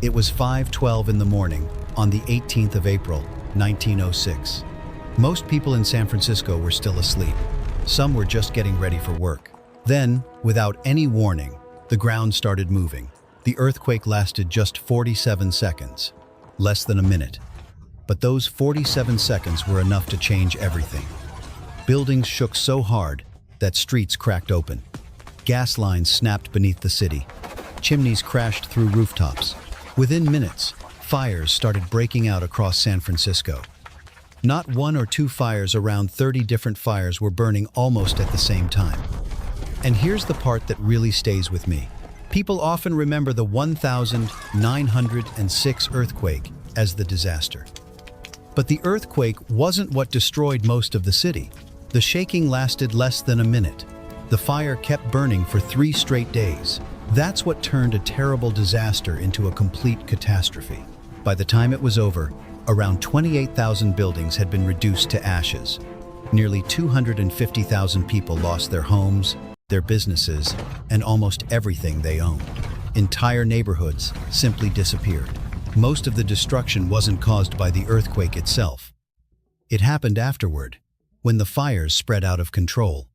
It was 5:12 in the morning on the 18th of April, 1906. Most people in San Francisco were still asleep. Some were just getting ready for work. Then, without any warning, the ground started moving. The earthquake lasted just 47 seconds, less than a minute. But those 47 seconds were enough to change everything. Buildings shook so hard that streets cracked open. Gas lines snapped beneath the city. Chimneys crashed through rooftops. Within minutes, fires started breaking out across San Francisco. Not one or two fires, around 30 different fires were burning almost at the same time. And here's the part that really stays with me. People often remember the 1906 earthquake as the disaster. But the earthquake wasn't what destroyed most of the city. The shaking lasted less than a minute. The fire kept burning for 3 straight days. That's what turned a terrible disaster into a complete catastrophe. By the time it was over, around 28,000 buildings had been reduced to ashes. Nearly 250,000 people lost their homes, their businesses, and almost everything they owned. Entire neighborhoods simply disappeared. Most of the destruction wasn't caused by the earthquake itself. It happened afterward, when the fires spread out of control.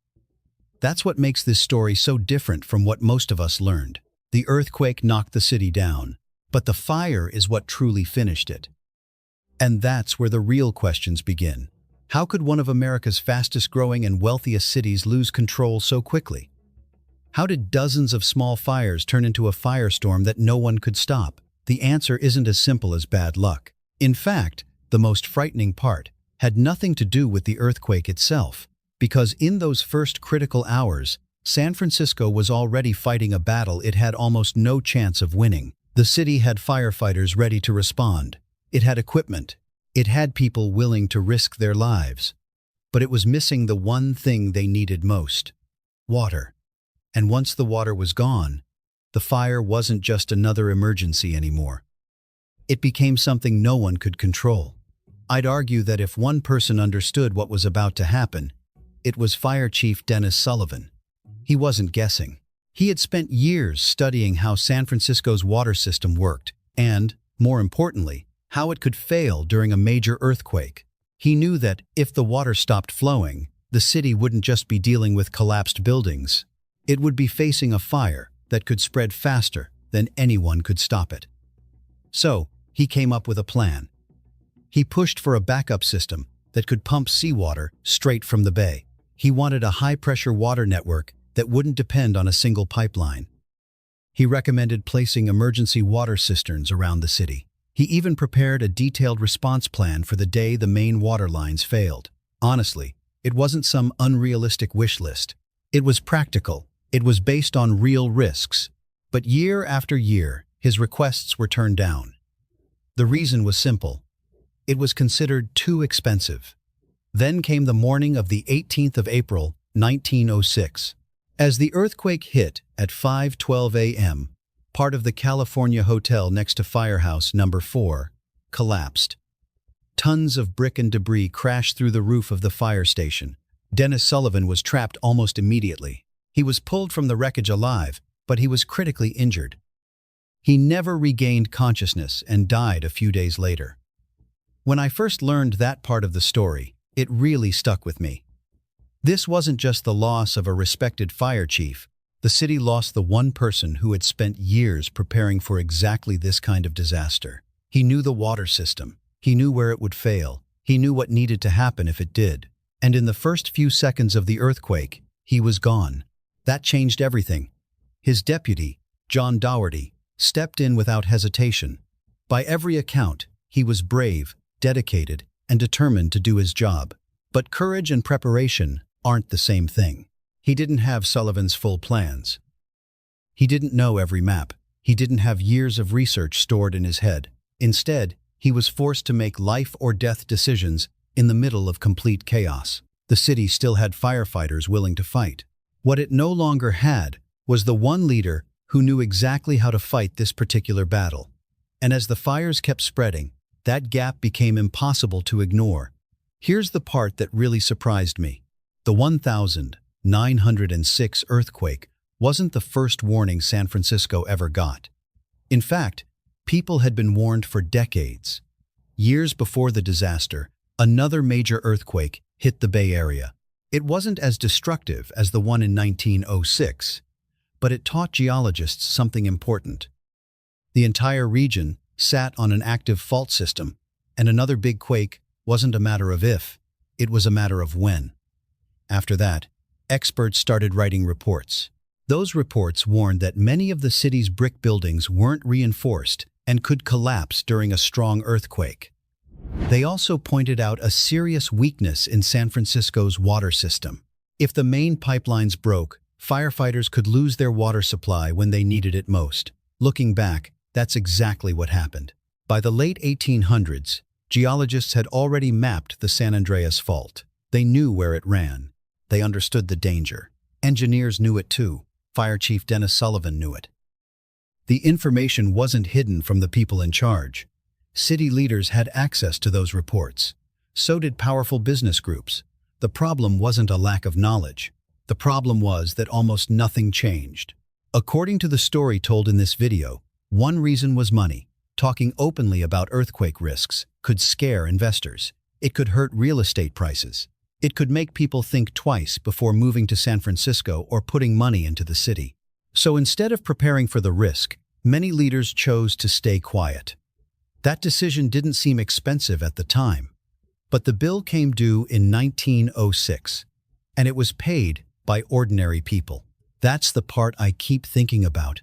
That's what makes this story so different from what most of us learned. The earthquake knocked the city down, but the fire is what truly finished it. And that's where the real questions begin. How could one of America's fastest-growing and wealthiest cities lose control so quickly? How did dozens of small fires turn into a firestorm that no one could stop? The answer isn't as simple as bad luck. In fact, the most frightening part had nothing to do with the earthquake itself, because in those first critical hours, San Francisco was already fighting a battle it had almost no chance of winning. The city had firefighters ready to respond. It had equipment. It had people willing to risk their lives. But it was missing the one thing they needed most: water. And once the water was gone, the fire wasn't just another emergency anymore. It became something no one could control. I'd argue that if one person understood what was about to happen, it was Fire Chief Dennis Sullivan. He wasn't guessing. He had spent years studying how San Francisco's water system worked and, more importantly, how it could fail during a major earthquake. He knew that if the water stopped flowing, the city wouldn't just be dealing with collapsed buildings. It would be facing a fire that could spread faster than anyone could stop it. So, he came up with a plan. He pushed for a backup system that could pump seawater straight from the bay. He wanted a high-pressure water network that wouldn't depend on a single pipeline. He recommended placing emergency water cisterns around the city. He even prepared a detailed response plan for the day the main water lines failed. Honestly, it wasn't some unrealistic wish list. It was practical. It was based on real risks. But year after year, his requests were turned down. The reason was simple. It was considered too expensive. Then came the morning of the 18th of April, 1906. As the earthquake hit at 5:12 a.m., part of the California Hotel next to Firehouse Number 4 collapsed. Tons of brick and debris crashed through the roof of the fire station. Dennis Sullivan was trapped almost immediately. He was pulled from the wreckage alive, but he was critically injured. He never regained consciousness and died a few days later. When I first learned that part of the story, it really stuck with me. This wasn't just the loss of a respected fire chief. The city lost the one person who had spent years preparing for exactly this kind of disaster. He knew the water system. He knew where it would fail. He knew what needed to happen if it did. And in the first few seconds of the earthquake, he was gone. That changed everything. His deputy, John Dougherty, stepped in without hesitation. By every account, he was brave, dedicated, and determined to do his job. But courage and preparation aren't the same thing. He didn't have Sullivan's full plans. He didn't know every map. He didn't have years of research stored in his head. Instead, he was forced to make life-or-death decisions in the middle of complete chaos. The city still had firefighters willing to fight. What it no longer had was the one leader who knew exactly how to fight this particular battle. And as the fires kept spreading, that gap became impossible to ignore. Here's the part that really surprised me. The 1906 earthquake wasn't the first warning San Francisco ever got. In fact, People had been warned for decades. Years before the disaster, another major earthquake hit the Bay Area. It wasn't as destructive as the one in 1906, but it taught geologists something important. The entire region sat on an active fault system, and another big quake wasn't a matter of if, it was a matter of when. After that, experts started writing reports. Those reports warned that many of the city's brick buildings weren't reinforced and could collapse during a strong earthquake. They also pointed out a serious weakness in San Francisco's water system. If the main pipelines broke, firefighters could lose their water supply when they needed it most. Looking back, that's exactly what happened. By the late 1800s, geologists had already mapped the San Andreas Fault. They knew where it ran. They understood the danger. Engineers knew it too. Fire Chief Dennis Sullivan knew it. The information wasn't hidden from the people in charge. City leaders had access to those reports. So did powerful business groups. The problem wasn't a lack of knowledge. The problem was that almost nothing changed. According to the story told in this video, one reason was money. Talking openly about earthquake risks could scare investors. It could hurt real estate prices. It could make people think twice before moving to San Francisco or putting money into the city. So instead of preparing for the risk, many leaders chose to stay quiet. That decision didn't seem expensive at the time, but the bill came due in 1906, and it was paid by ordinary people. That's the part I keep thinking about.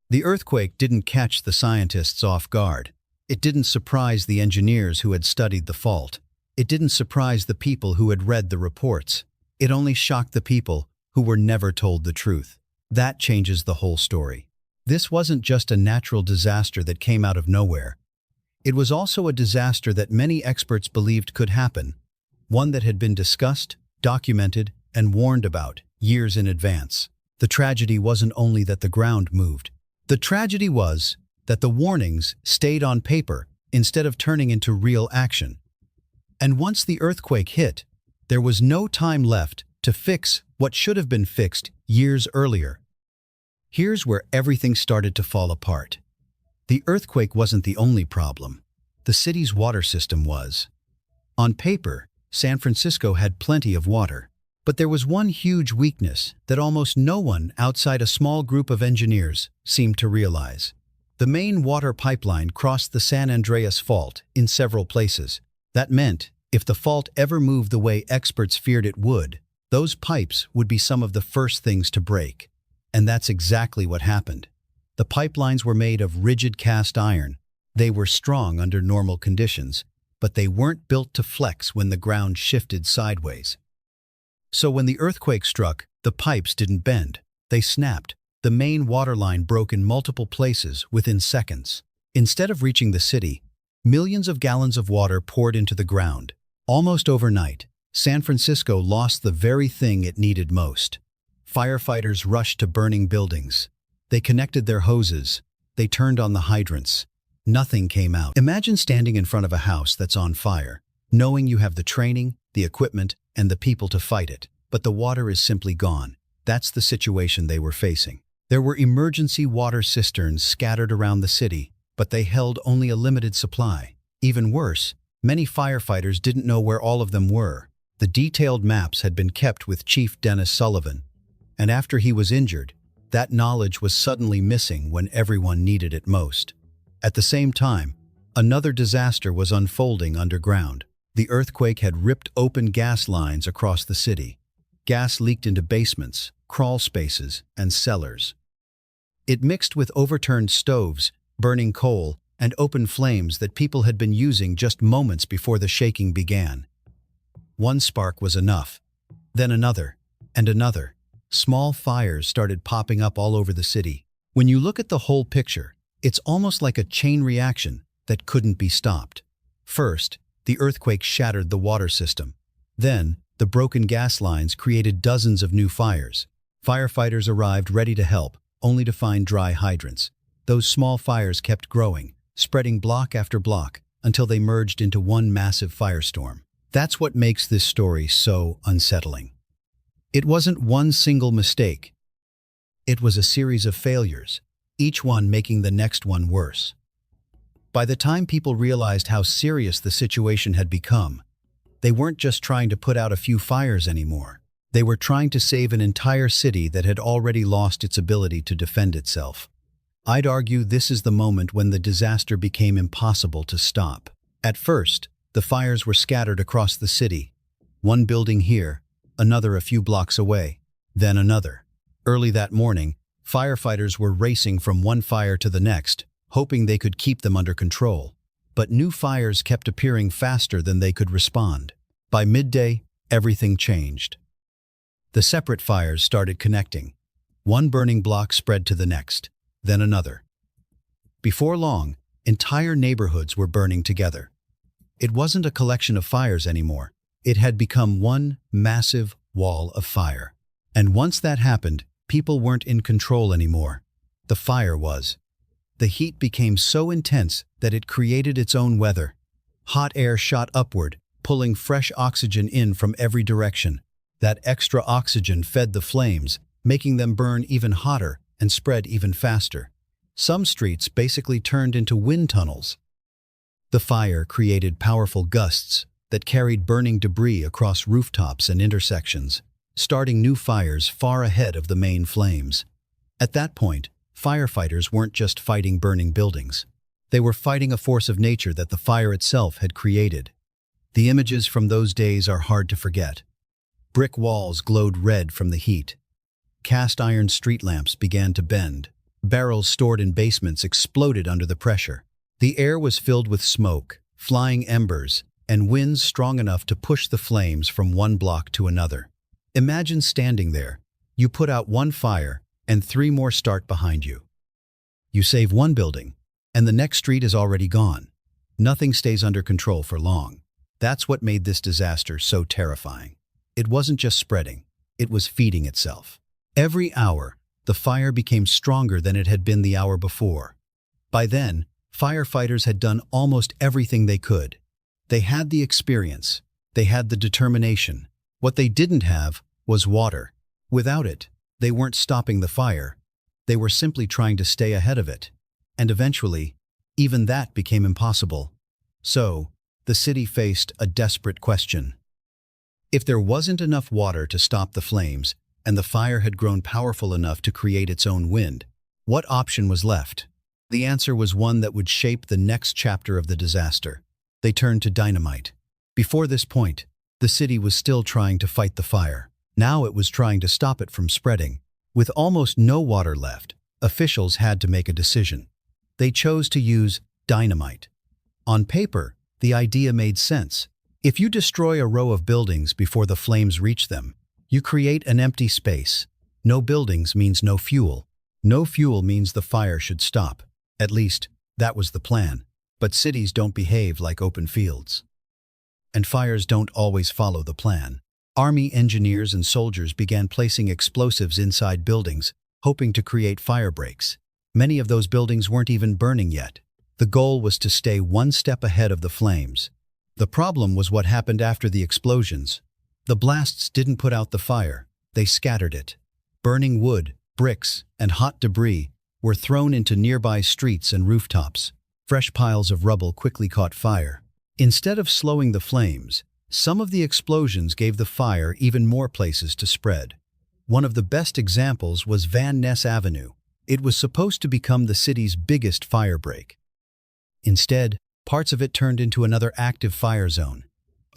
The earthquake didn't catch the scientists off guard. It didn't surprise the engineers who had studied the fault. It didn't surprise the people who had read the reports. It only shocked the people who were never told the truth. That changes the whole story. This wasn't just a natural disaster that came out of nowhere. It was also a disaster that many experts believed could happen, one that had been discussed, documented, and warned about years in advance. The tragedy wasn't only that the ground moved. The tragedy was that the warnings stayed on paper instead of turning into real action. And once the earthquake hit, there was no time left to fix what should have been fixed years earlier. Here's where everything started to fall apart. The earthquake wasn't the only problem. The city's water system was. On paper, San Francisco had plenty of water. But there was one huge weakness that almost no one outside a small group of engineers seemed to realize. The main water pipeline crossed the San Andreas Fault in several places. That meant, if the fault ever moved the way experts feared it would, those pipes would be some of the first things to break. And that's exactly what happened. The pipelines were made of rigid cast iron. They were strong under normal conditions, but they weren't built to flex when the ground shifted sideways. So when the earthquake struck, the pipes didn't bend. They snapped. The main water line broke in multiple places within seconds. Instead of reaching the city, millions of gallons of water poured into the ground. Almost overnight, San Francisco lost the very thing it needed most. Firefighters rushed to burning buildings. They connected their hoses. They turned on the hydrants. Nothing came out. Imagine standing in front of a house that's on fire, knowing you have the training, the equipment, and the people to fight it, but the water is simply gone. That's the situation they were facing. There were emergency water cisterns scattered around the city, but they held only a limited supply. Even worse, many firefighters didn't know where all of them were. The detailed maps had been kept with Chief Dennis Sullivan, and after he was injured, that knowledge was suddenly missing when everyone needed it most. At the same time, another disaster was unfolding underground. The earthquake had ripped open gas lines across the city. Gas leaked into basements, crawl spaces, and cellars. It mixed with overturned stoves, burning coal, and open flames that people had been using just moments before the shaking began. One spark was enough, then another, and another. Small fires started popping up all over the city. When you look at the whole picture, it's almost like a chain reaction that couldn't be stopped. First, the earthquake shattered the water system. Then, the broken gas lines created dozens of new fires. Firefighters arrived ready to help, only to find dry hydrants. Those small fires kept growing, spreading block after block, until they merged into one massive firestorm. That's what makes this story so unsettling. It wasn't one single mistake. It was a series of failures, each one making the next one worse. By the time people realized how serious the situation had become, they weren't just trying to put out a few fires anymore. They were trying to save an entire city that had already lost its ability to defend itself. I'd argue this is the moment when the disaster became impossible to stop. At first, the fires were scattered across the city. One building here, another a few blocks away, then another. Early that morning, firefighters were racing from one fire to the next, hoping they could keep them under control. But new fires kept appearing faster than they could respond. By midday, everything changed. The separate fires started connecting. One burning block spread to the next, then another. Before long, entire neighborhoods were burning together. It wasn't a collection of fires anymore. It had become one massive wall of fire. And once that happened, people weren't in control anymore. The fire was. The heat became so intense that it created its own weather. Hot air shot upward, pulling fresh oxygen in from every direction. That extra oxygen fed the flames, making them burn even hotter and spread even faster. Some streets basically turned into wind tunnels. The fire created powerful gusts that carried burning debris across rooftops and intersections, starting new fires far ahead of the main flames. At that point, firefighters weren't just fighting burning buildings. They were fighting a force of nature that the fire itself had created. The images from those days are hard to forget. Brick walls glowed red from the heat. Cast iron street lamps began to bend. Barrels stored in basements exploded under the pressure. The air was filled with smoke, flying embers, and winds strong enough to push the flames from one block to another. Imagine standing there. You put out one fire, and 3 more start behind you. You save one building, and the next street is already gone. Nothing stays under control for long. That's what made this disaster so terrifying. It wasn't just spreading, it was feeding itself. Every hour, the fire became stronger than it had been the hour before. By then, firefighters had done almost everything they could. They had the experience, they had the determination. What they didn't have was water. Without it, they weren't stopping the fire. They were simply trying to stay ahead of it. And eventually, even that became impossible. So, the city faced a desperate question. If there wasn't enough water to stop the flames, and the fire had grown powerful enough to create its own wind, what option was left? The answer was one that would shape the next chapter of the disaster. They turned to dynamite. Before this point, the city was still trying to fight the fire. Now it was trying to stop it from spreading. With almost no water left, officials had to make a decision. They chose to use dynamite. On paper, the idea made sense. If you destroy a row of buildings before the flames reach them, you create an empty space. No buildings means no fuel. No fuel means the fire should stop. At least, that was the plan. But cities don't behave like open fields. And fires don't always follow the plan. Army engineers and soldiers began placing explosives inside buildings, hoping to create fire breaks. Many of those buildings weren't even burning yet. The goal was to stay one step ahead of the flames. The problem was what happened after the explosions. The blasts didn't put out the fire, they scattered it. Burning wood, bricks, and hot debris were thrown into nearby streets and rooftops. Fresh piles of rubble quickly caught fire. Instead of slowing the flames, some of the explosions gave the fire even more places to spread. One of the best examples was Van Ness Avenue. It was supposed to become the city's biggest fire break. Instead, parts of it turned into another active fire zone.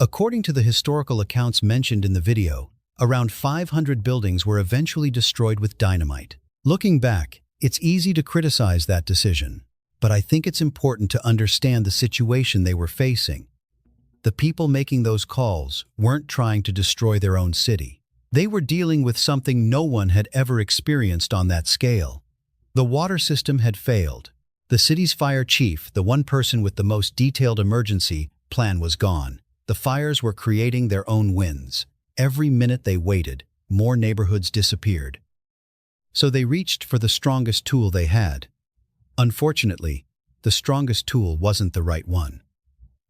According to the historical accounts mentioned in the video, around 500 buildings were eventually destroyed with dynamite. Looking back, it's easy to criticize that decision, but I think it's important to understand the situation they were facing. The people making those calls weren't trying to destroy their own city. They were dealing with something no one had ever experienced on that scale. The water system had failed. The city's fire chief, the one person with the most detailed emergency plan, was gone. The fires were creating their own winds. Every minute they waited, more neighborhoods disappeared. So they reached for the strongest tool they had. Unfortunately, the strongest tool wasn't the right one.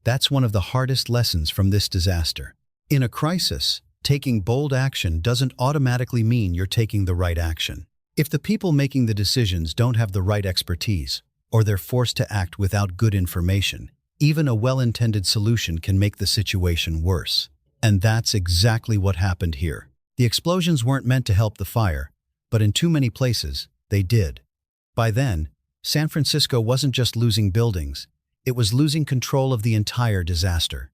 That's one of the hardest lessons from this disaster. In a crisis, taking bold action doesn't automatically mean you're taking the right action. If the people making the decisions don't have the right expertise, or they're forced to act without good information. Even a well-intended solution can make the situation worse. And that's exactly what happened here. The explosions weren't meant to help the fire, but in too many places, they did. By then, San Francisco wasn't just losing buildings, it was losing control of the entire disaster.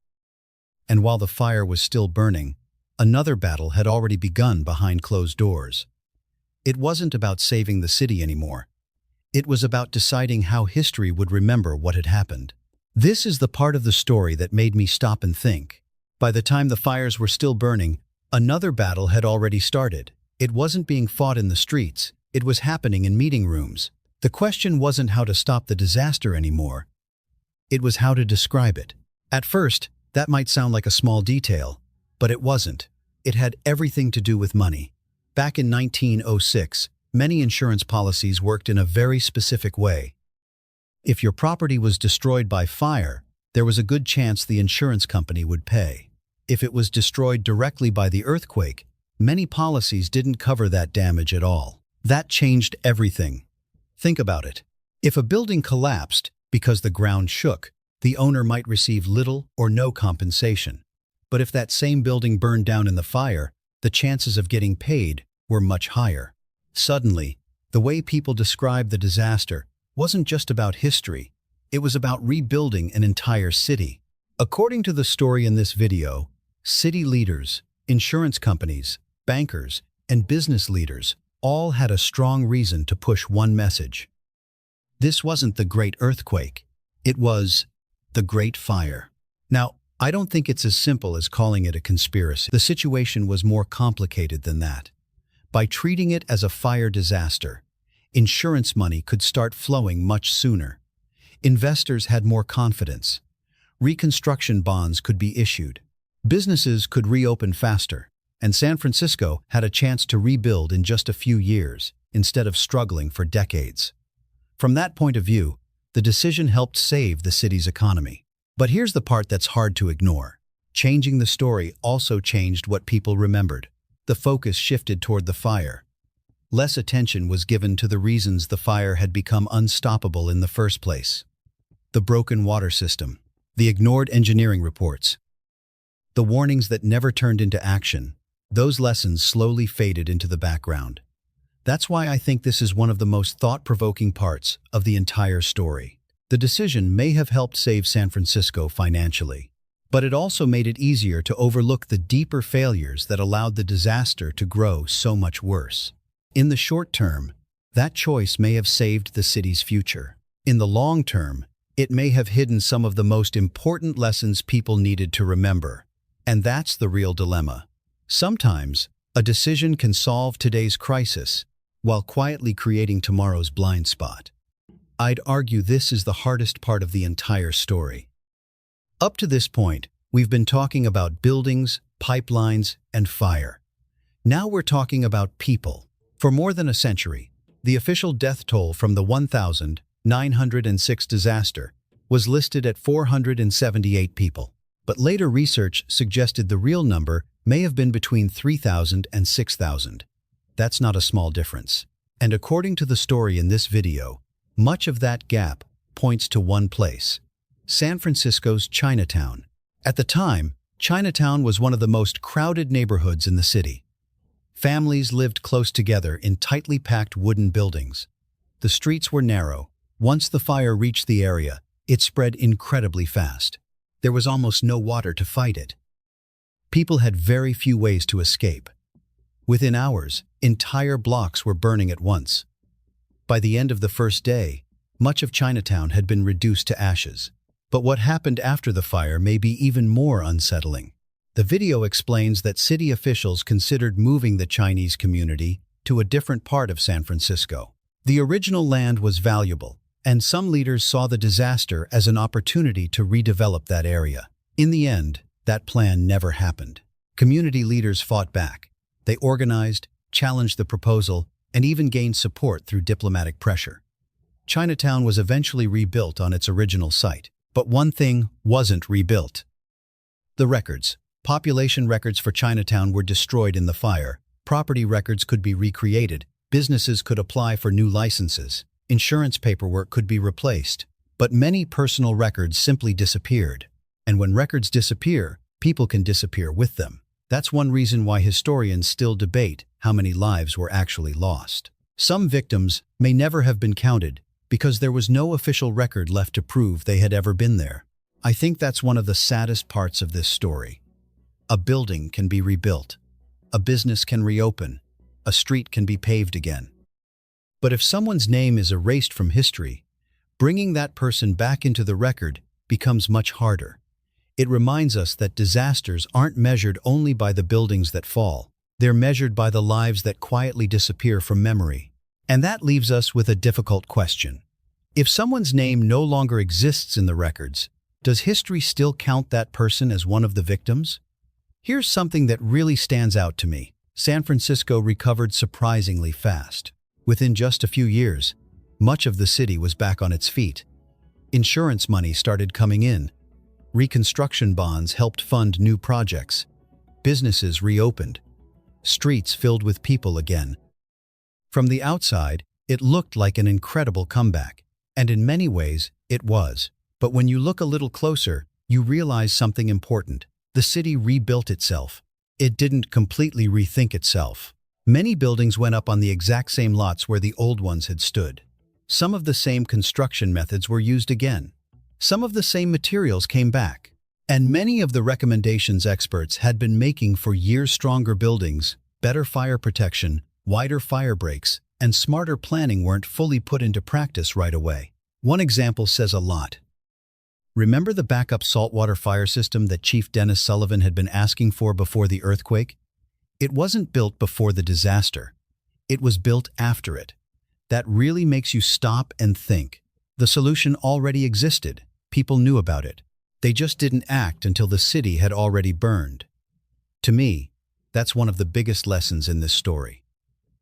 And while the fire was still burning, another battle had already begun behind closed doors. It wasn't about saving the city anymore. It was about deciding how history would remember what had happened. This is the part of the story that made me stop and think. By the time the fires were still burning, another battle had already started. It wasn't being fought in the streets, it was happening in meeting rooms. The question wasn't how to stop the disaster anymore. It was how to describe it. At first, that might sound like a small detail, but it wasn't. It had everything to do with money. Back in 1906, many insurance policies worked in a very specific way. If your property was destroyed by fire, there was a good chance the insurance company would pay. If it was destroyed directly by the earthquake, many policies didn't cover that damage at all. That changed everything. Think about it. If a building collapsed because the ground shook, the owner might receive little or no compensation. But if that same building burned down in the fire, the chances of getting paid were much higher. Suddenly, the way people described the disaster wasn't just about history, it was about rebuilding an entire city. According to the story in this video, city leaders, insurance companies, bankers, and business leaders all had a strong reason to push one message. This wasn't the Great Earthquake, it was the Great Fire. Now, I don't think it's as simple as calling it a conspiracy. The situation was more complicated than that. By treating it as a fire disaster, insurance money could start flowing much sooner. Investors had more confidence. Reconstruction bonds could be issued. Businesses could reopen faster, and San Francisco had a chance to rebuild in just a few years instead of struggling for decades. From that point of view, the decision helped save the city's economy. But here's the part that's hard to ignore. Changing the story also changed what people remembered. The focus shifted toward the fire. Less attention was given to the reasons the fire had become unstoppable in the first place. The broken water system, the ignored engineering reports, the warnings that never turned into action, those lessons slowly faded into the background. That's why I think this is one of the most thought-provoking parts of the entire story. The decision may have helped save San Francisco financially, but it also made it easier to overlook the deeper failures that allowed the disaster to grow so much worse. In the short term, that choice may have saved the city's future. In the long term, it may have hidden some of the most important lessons people needed to remember. And that's the real dilemma. Sometimes, a decision can solve today's crisis while quietly creating tomorrow's blind spot. I'd argue this is the hardest part of the entire story. Up to this point, we've been talking about buildings, pipelines, and fire. Now we're talking about people. For more than a century, the official death toll from the 1906 disaster was listed at 478 people. But later research suggested the real number may have been between 3,000 and 6,000. That's not a small difference. And according to the story in this video, much of that gap points to one place: San Francisco's Chinatown. At the time, Chinatown was one of the most crowded neighborhoods in the city. Families lived close together in tightly packed wooden buildings. The streets were narrow. Once the fire reached the area, it spread incredibly fast. There was almost no water to fight it. People had very few ways to escape. Within hours, entire blocks were burning at once. By the end of the first day, much of Chinatown had been reduced to ashes. But what happened after the fire may be even more unsettling. The video explains that city officials considered moving the Chinese community to a different part of San Francisco. The original land was valuable, and some leaders saw the disaster as an opportunity to redevelop that area. In the end, that plan never happened. Community leaders fought back. They organized, challenged the proposal, and even gained support through diplomatic pressure. Chinatown was eventually rebuilt on its original site. But one thing wasn't rebuilt: the records. Population records for Chinatown were destroyed in the fire. Property records could be recreated. Businesses could apply for new licenses. Insurance paperwork could be replaced, but many personal records simply disappeared. And when records disappear, people can disappear with them. That's one reason why historians still debate how many lives were actually lost. Some victims may never have been counted because there was no official record left to prove they had ever been there. I think that's one of the saddest parts of this story. A building can be rebuilt. A business can reopen. A street can be paved again. But if someone's name is erased from history, bringing that person back into the record becomes much harder. It reminds us that disasters aren't measured only by the buildings that fall. They're measured by the lives that quietly disappear from memory. And that leaves us with a difficult question. If someone's name no longer exists in the records, does history still count that person as one of the victims? Here's something that really stands out to me. San Francisco recovered surprisingly fast. Within just a few years, much of the city was back on its feet. Insurance money started coming in. Reconstruction bonds helped fund new projects. Businesses reopened. Streets filled with people again. From the outside, it looked like an incredible comeback. And in many ways, it was. But when you look a little closer, you realize something important. The city rebuilt itself. It didn't completely rethink itself. Many buildings went up on the exact same lots where the old ones had stood. Some of the same construction methods were used again. Some of the same materials came back. And many of the recommendations experts had been making for years: stronger buildings, better fire protection, wider fire breaks, and smarter planning weren't fully put into practice right away. One example says a lot. Remember the backup saltwater fire system that Chief Dennis Sullivan had been asking for before the earthquake? It wasn't built before the disaster. It was built after it. That really makes you stop and think. The solution already existed. People knew about it. They just didn't act until the city had already burned. To me, that's one of the biggest lessons in this story.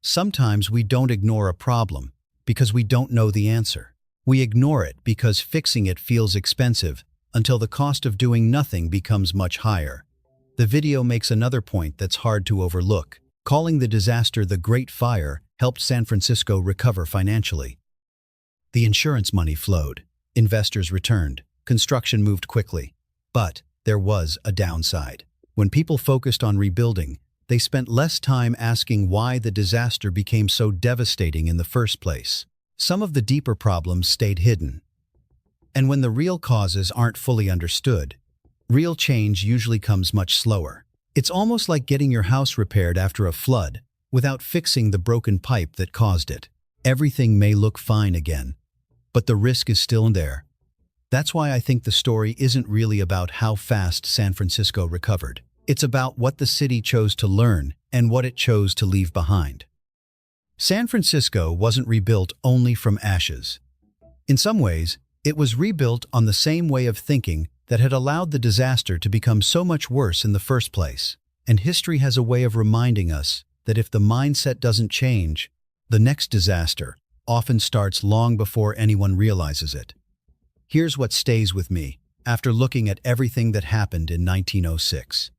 Sometimes we don't ignore a problem because we don't know the answer. We ignore it because fixing it feels expensive until the cost of doing nothing becomes much higher. The video makes another point that's hard to overlook. Calling the disaster the Great Fire helped San Francisco recover financially. The insurance money flowed. Investors returned. Construction moved quickly. But there was a downside. When people focused on rebuilding, they spent less time asking why the disaster became so devastating in the first place. Some of the deeper problems stayed hidden. And when the real causes aren't fully understood, real change usually comes much slower. It's almost like getting your house repaired after a flood without fixing the broken pipe that caused it. Everything may look fine again, but the risk is still there. That's why I think the story isn't really about how fast San Francisco recovered. It's about what the city chose to learn and what it chose to leave behind. San Francisco wasn't rebuilt only from ashes. In some ways, it was rebuilt on the same way of thinking that had allowed the disaster to become so much worse in the first place. And history has a way of reminding us that if the mindset doesn't change, the next disaster often starts long before anyone realizes it. Here's what stays with me after looking at everything that happened in 1906.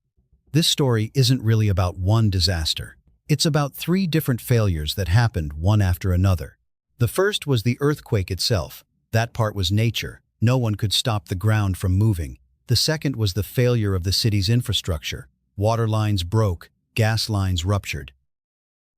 This story isn't really about one disaster. It's about three different failures that happened one after another. The first was the earthquake itself. That part was nature. No one could stop the ground from moving. The second was the failure of the city's infrastructure. Water lines broke, gas lines ruptured.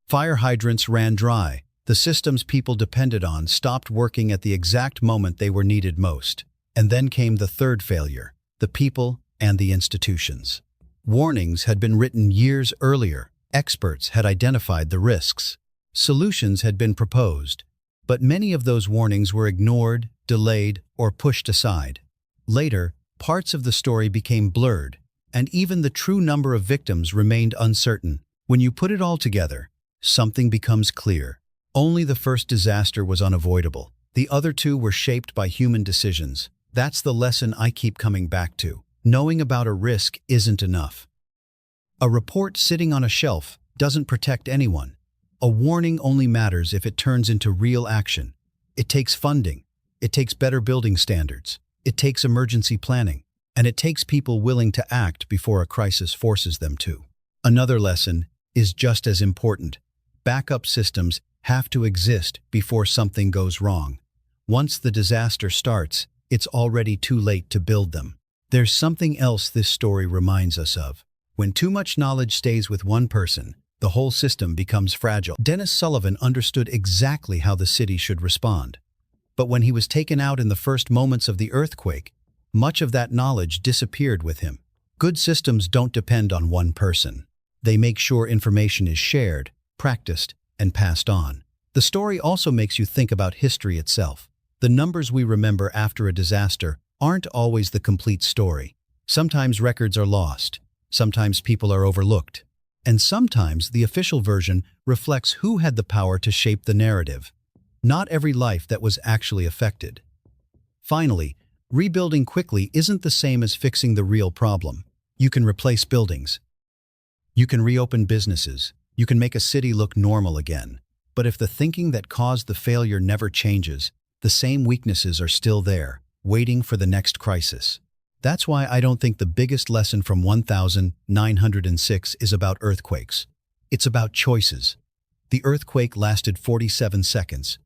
Fire hydrants ran dry. The systems people depended on stopped working at the exact moment they were needed most. And then came the third failure, the people and the institutions. Warnings had been written years earlier. Experts had identified the risks. Solutions had been proposed. But many of those warnings were ignored, delayed, or pushed aside. Later, parts of the story became blurred, and even the true number of victims remained uncertain. When you put it all together, something becomes clear. Only the first disaster was unavoidable. The other two were shaped by human decisions. That's the lesson I keep coming back to. Knowing about a risk isn't enough. A report sitting on a shelf doesn't protect anyone. A warning only matters if it turns into real action. It takes funding. It takes better building standards. It takes emergency planning. And it takes people willing to act before a crisis forces them to. Another lesson is just as important. Backup systems have to exist before something goes wrong. Once the disaster starts, it's already too late to build them. There's something else this story reminds us of. When too much knowledge stays with one person, the whole system becomes fragile. Dennis Sullivan understood exactly how the city should respond. But when he was taken out in the first moments of the earthquake, much of that knowledge disappeared with him. Good systems don't depend on one person. They make sure information is shared, practiced, and passed on. The story also makes you think about history itself. The numbers we remember after a disaster aren't always the complete story. Sometimes records are lost, sometimes people are overlooked, and sometimes the official version reflects who had the power to shape the narrative, not every life that was actually affected. Finally, rebuilding quickly isn't the same as fixing the real problem. You can replace buildings. You can reopen businesses. You can make a city look normal again. But if the thinking that caused the failure never changes, the same weaknesses are still there, waiting for the next crisis. That's why I don't think the biggest lesson from 1906 is about earthquakes. It's about choices. The earthquake lasted 47 seconds.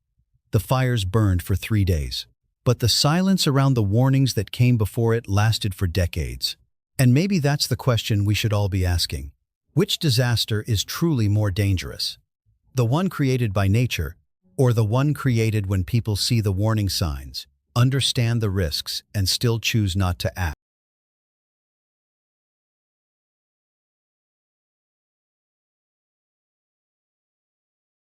The fires burned for 3 days. But the silence around the warnings that came before it lasted for decades. And maybe that's the question we should all be asking. Which disaster is truly more dangerous? The one created by nature, or the one created when people see the warning signs, understand the risks, and still choose not to act?